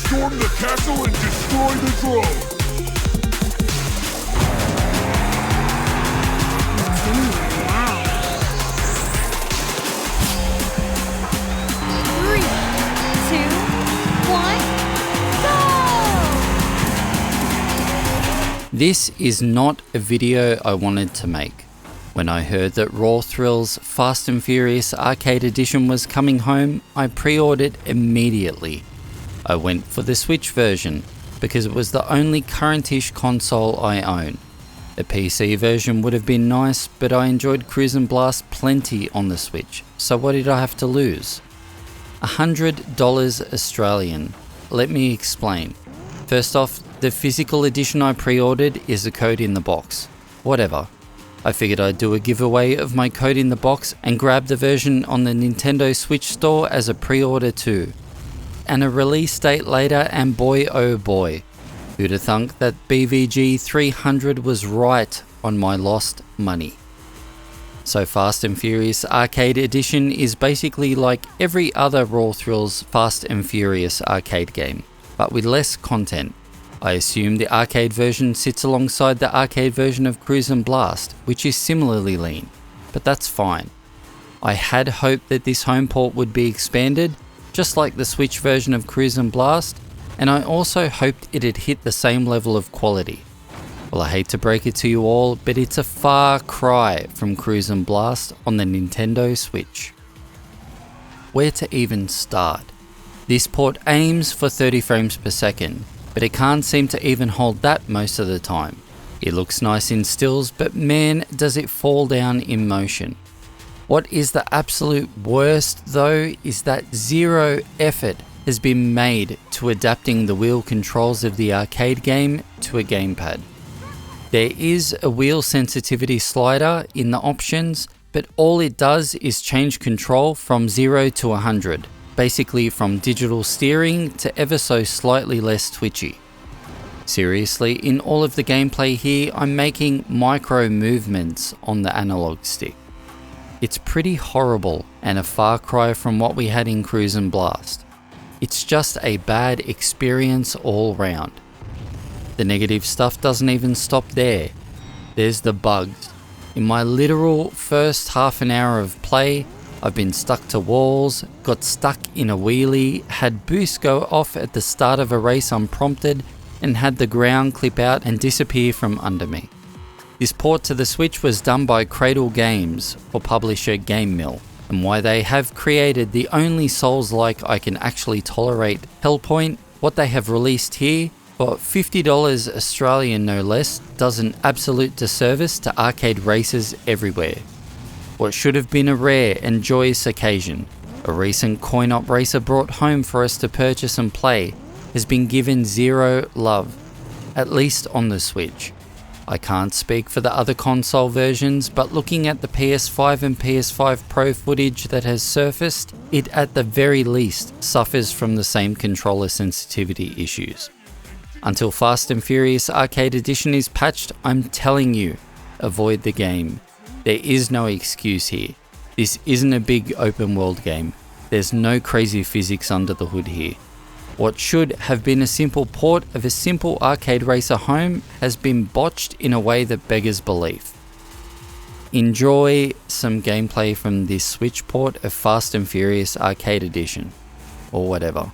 storm the castle and destroy the drone. This is not a video I wanted to make. When I heard that Raw Thrills Fast and Furious Arcade Edition was coming home, I pre-ordered immediately. I went for the Switch version because it was the only current-ish console I own. A PC version would have been nice, but I enjoyed Cruis'n Blast plenty on the Switch, so what did I have to lose? $100 Australian. Let me explain. First off, the physical edition I pre-ordered is a code in the box. Whatever. I figured I'd do a giveaway of my code in the box and grab the version on the Nintendo Switch store as a pre-order too. And a release date later, and boy oh boy, who'd have thunk that BVG 300 was right on my lost money. So Fast and Furious Arcade Edition is basically like every other Raw Thrills Fast and Furious arcade game, but with less content. I assume the arcade version sits alongside the arcade version of Cruis'n Blast, which is similarly lean, but that's fine. I had hoped that this home port would be expanded, just like the Switch version of Cruis'n Blast, and I also hoped it'd hit the same level of quality. Well, I hate to break it to you all, but it's a far cry from Cruis'n Blast on the Nintendo Switch. Where to even start? This port aims for 30 frames per second, but it can't seem to even hold that most of the time. It looks nice in stills, but man, does it fall down in motion. What is the absolute worst though is that zero effort has been made to adapting the wheel controls of the arcade game to a gamepad. There is a wheel sensitivity slider in the options, but all it does is change control from 0 to 100. Basically from digital steering to ever so slightly less twitchy. Seriously, in all of the gameplay here, I'm making micro movements on the analog stick. It's pretty horrible and a far cry from what we had in Cruis'n Blast. It's just a bad experience all round. The negative stuff doesn't even stop there. There's the bugs. In my literal first half an hour of play, I've been stuck to walls, got stuck in a wheelie, had boost go off at the start of a race unprompted, and had the ground clip out and disappear from under me. This port to the Switch was done by Cradle Games for publisher Game Mill, and why they have created the only Souls-like I can actually tolerate, Hellpoint, what they have released here, for $50 Australian no less, does an absolute disservice to arcade racers everywhere. What should have been a rare and joyous occasion, a recent coin-op racer brought home for us to purchase and play, has been given zero love, at least on the Switch. I can't speak for the other console versions, but looking at the PS5 and PS5 Pro footage that has surfaced, it at the very least suffers from the same controller sensitivity issues. Until Fast and Furious Arcade Edition is patched, I'm telling you, avoid the game. There is no excuse here. This isn't a big open world game. There's no crazy physics under the hood here. What should have been a simple port of a simple arcade racer home has been botched in a way that beggars belief. Enjoy some gameplay from this Switch port of Fast and Furious Arcade Edition, or whatever.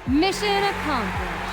Mission accomplished.